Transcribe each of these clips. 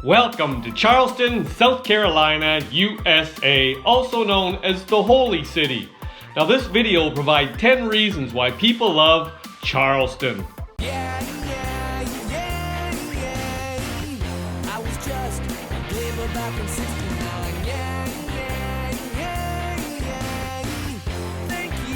Welcome to Charleston, South Carolina, USA, also known as the Holy City. Now this video will provide 10 reasons why people love Charleston. I was just a labor back in 69. Thank you.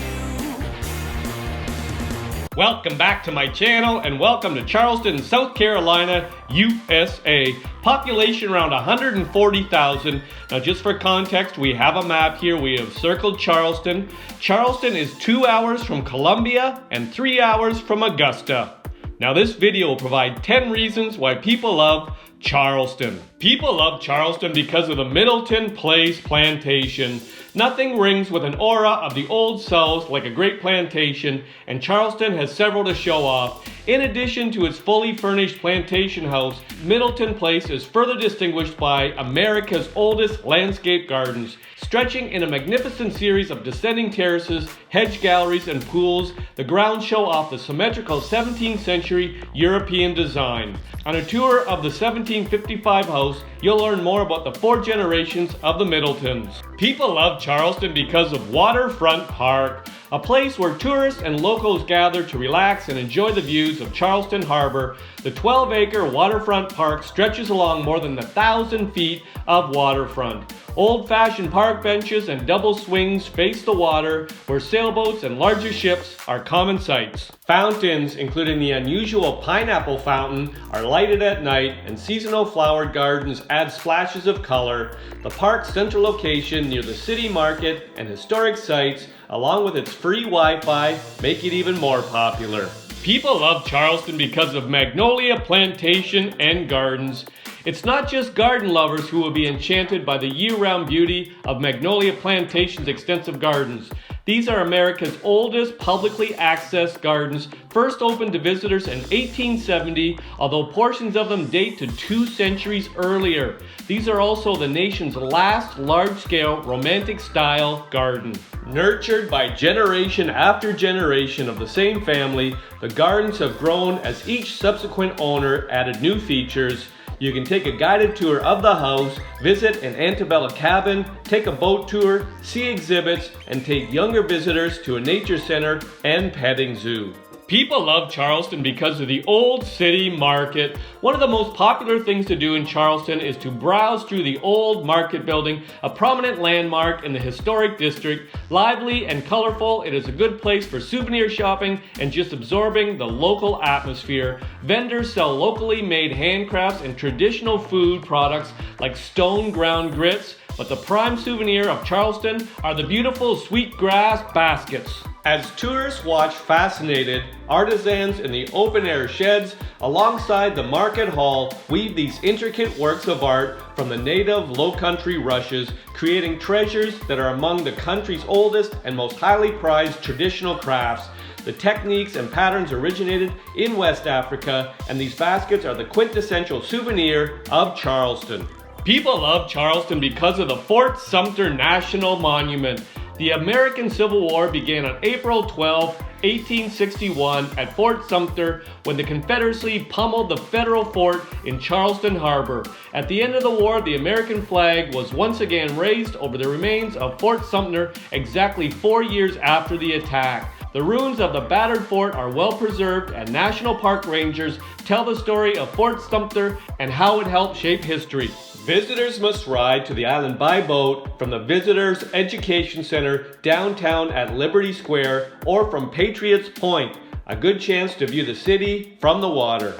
Welcome back to my channel and welcome to Charleston, South Carolina, USA. Population around 140,000. Now just for context, we have a map here. We have circled Charleston. Charleston is 2 hours from Columbia and 3 hours from Augusta. Now this video will provide 10 reasons why people love Charleston. People love Charleston because of the Middleton Place Plantation. Nothing rings with an aura of the Old South like a great plantation, and Charleston has several to show off. In addition to its fully furnished plantation house, Middleton Place is further distinguished by America's oldest landscape gardens. Stretching in a magnificent series of descending terraces, hedge galleries, and pools, the grounds show off the symmetrical 17th century European design. On a tour of the 1755 house, you'll learn more about the 4 generations of the Middletons. People love Charleston because of Waterfront Park, a place where tourists and locals gather to relax and enjoy the views of Charleston Harbor. The 12-acre Waterfront Park stretches along more than 1,000 feet of waterfront. Old-fashioned park benches and double swings face the water, where sailboats and larger ships are common sights. Fountains, including the unusual pineapple fountain, are lighted at night, and seasonal flowered gardens add splashes of color. The park's central location near the city market and historic sites, along with its free Wi-Fi, make it even more popular. People love Charleston because of Magnolia, Plantation, and Gardens. It's not just garden lovers who will be enchanted by the year-round beauty of Magnolia Plantation's extensive gardens. These are America's oldest publicly accessed gardens, first opened to visitors in 1870, although portions of them date to 2 centuries earlier. These are also the nation's last large-scale romantic-style garden. Nurtured by generation after generation of the same family, the gardens have grown as each subsequent owner added new features. You can take a guided tour of the house, visit an antebellum cabin, take a boat tour, see exhibits, and take younger visitors to a nature center and petting zoo. People love Charleston because of the Old City Market. One of the most popular things to do in Charleston is to browse through the old market building, a prominent landmark in the historic district. Lively and colorful, it is a good place for souvenir shopping and just absorbing the local atmosphere. Vendors sell locally made handcrafts and traditional food products like stone ground grits, but the prime souvenir of Charleston are the beautiful sweetgrass baskets. As tourists watch fascinated, artisans in the open-air sheds alongside the market hall weave these intricate works of art from the native low-country rushes, creating treasures that are among the country's oldest and most highly prized traditional crafts. The techniques and patterns originated in West Africa, and these baskets are the quintessential souvenir of Charleston. People love Charleston because of the Fort Sumter National Monument. The American Civil War began on April 12, 1861 at Fort Sumter when the Confederacy pummeled the federal fort in Charleston Harbor. At the end of the war, the American flag was once again raised over the remains of Fort Sumter exactly 4 years after the attack. The ruins of the battered fort are well preserved, and National Park rangers tell the story of Fort Sumter and how it helped shape history. Visitors must ride to the island by boat from the Visitors Education Center downtown at Liberty Square or from Patriots Point, a good chance to view the city from the water.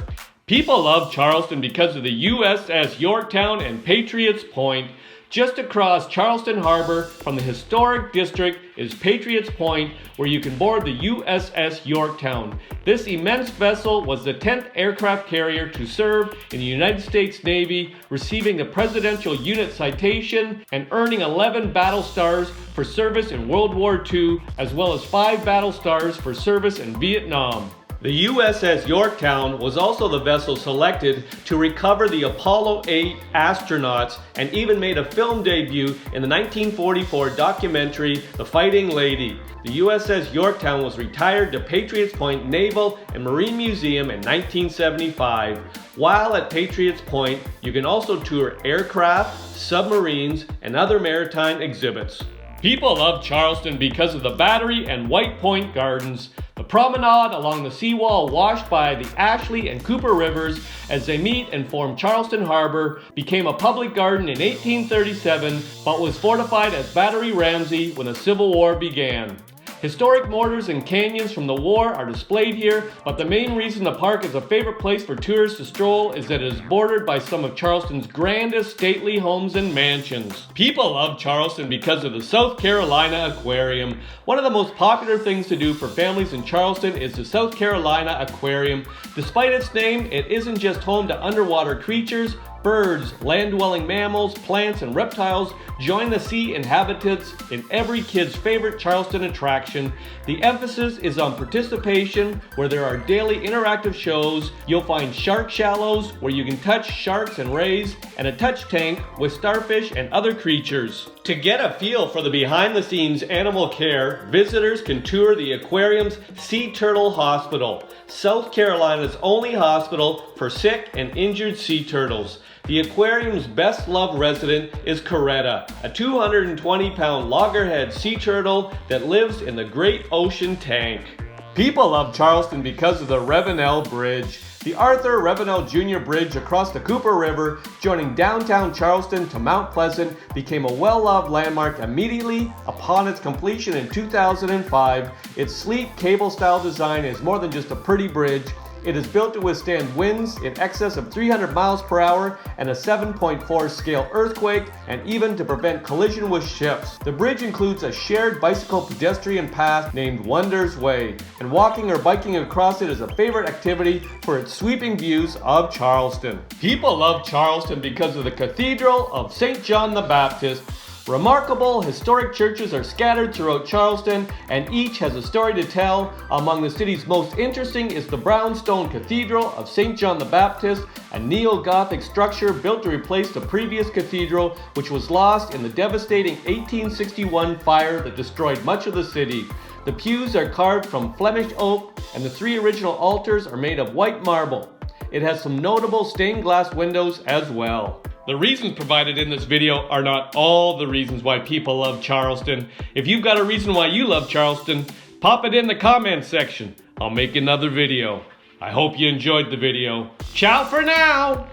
People love Charleston because of the USS Yorktown and Patriots Point. Just across Charleston Harbor from the historic district is Patriots Point, where you can board the USS Yorktown. This immense vessel was the 10th aircraft carrier to serve in the United States Navy, receiving the Presidential Unit Citation and earning 11 battle stars for service in World War II, as well as 5 battle stars for service in Vietnam. The USS Yorktown was also the vessel selected to recover the Apollo 8 astronauts and even made a film debut in the 1944 documentary The Fighting Lady. The USS Yorktown was retired to Patriots Point Naval and Marine Museum in 1975. While at Patriots Point, you can also tour aircraft, submarines, and other maritime exhibits. People love Charleston because of the Battery and White Point Gardens. The promenade along the seawall washed by the Ashley and Cooper rivers as they meet and form Charleston Harbor became a public garden in 1837 but was fortified as Battery Ramsay when the Civil War began. Historic mortars and canyons from the war are displayed here, but the main reason the park is a favorite place for tourists to stroll is that it is bordered by some of Charleston's grandest stately homes and mansions. People love Charleston because of the South Carolina Aquarium. One of the most popular things to do for families in Charleston is the South Carolina Aquarium. Despite its name, it isn't just home to underwater creatures. Birds, land-dwelling mammals, plants, and reptiles join the sea inhabitants in every kid's favorite Charleston attraction. The emphasis is on participation, where there are daily interactive shows. You'll find shark shallows, where you can touch sharks and rays, and a touch tank with starfish and other creatures. To get a feel for the behind-the-scenes animal care, visitors can tour the aquarium's Sea Turtle Hospital, South Carolina's only hospital for sick and injured sea turtles. The aquarium's best-loved resident is Coretta, a 220-pound loggerhead sea turtle that lives in the Great Ocean Tank. People love Charleston because of the Ravenel Bridge. The Arthur Ravenel Jr. Bridge across the Cooper River, joining downtown Charleston to Mount Pleasant, became a well-loved landmark immediately upon its completion in 2005. Its sleek cable-style design is more than just a pretty bridge. It is built to withstand winds in excess of 300 miles per hour and a 7.4 scale earthquake, and even to prevent collision with ships. The bridge includes a shared bicycle pedestrian path named Wonders Way, and walking or biking across it is a favorite activity for its sweeping views of Charleston. People love Charleston because of the Cathedral of St. John the Baptist. Remarkable historic churches are scattered throughout Charleston, and each has a story to tell. Among the city's most interesting is the brownstone Cathedral of St. John the Baptist, a neo-Gothic structure built to replace the previous cathedral, which was lost in the devastating 1861 fire that destroyed much of the city. The pews are carved from Flemish oak, and the 3 original altars are made of white marble. It has some notable stained glass windows as well. The reasons provided in this video are not all the reasons why people love Charleston. If you've got a reason why you love Charleston, pop it in the comments section. I'll make another video. I hope you enjoyed the video. Ciao for now!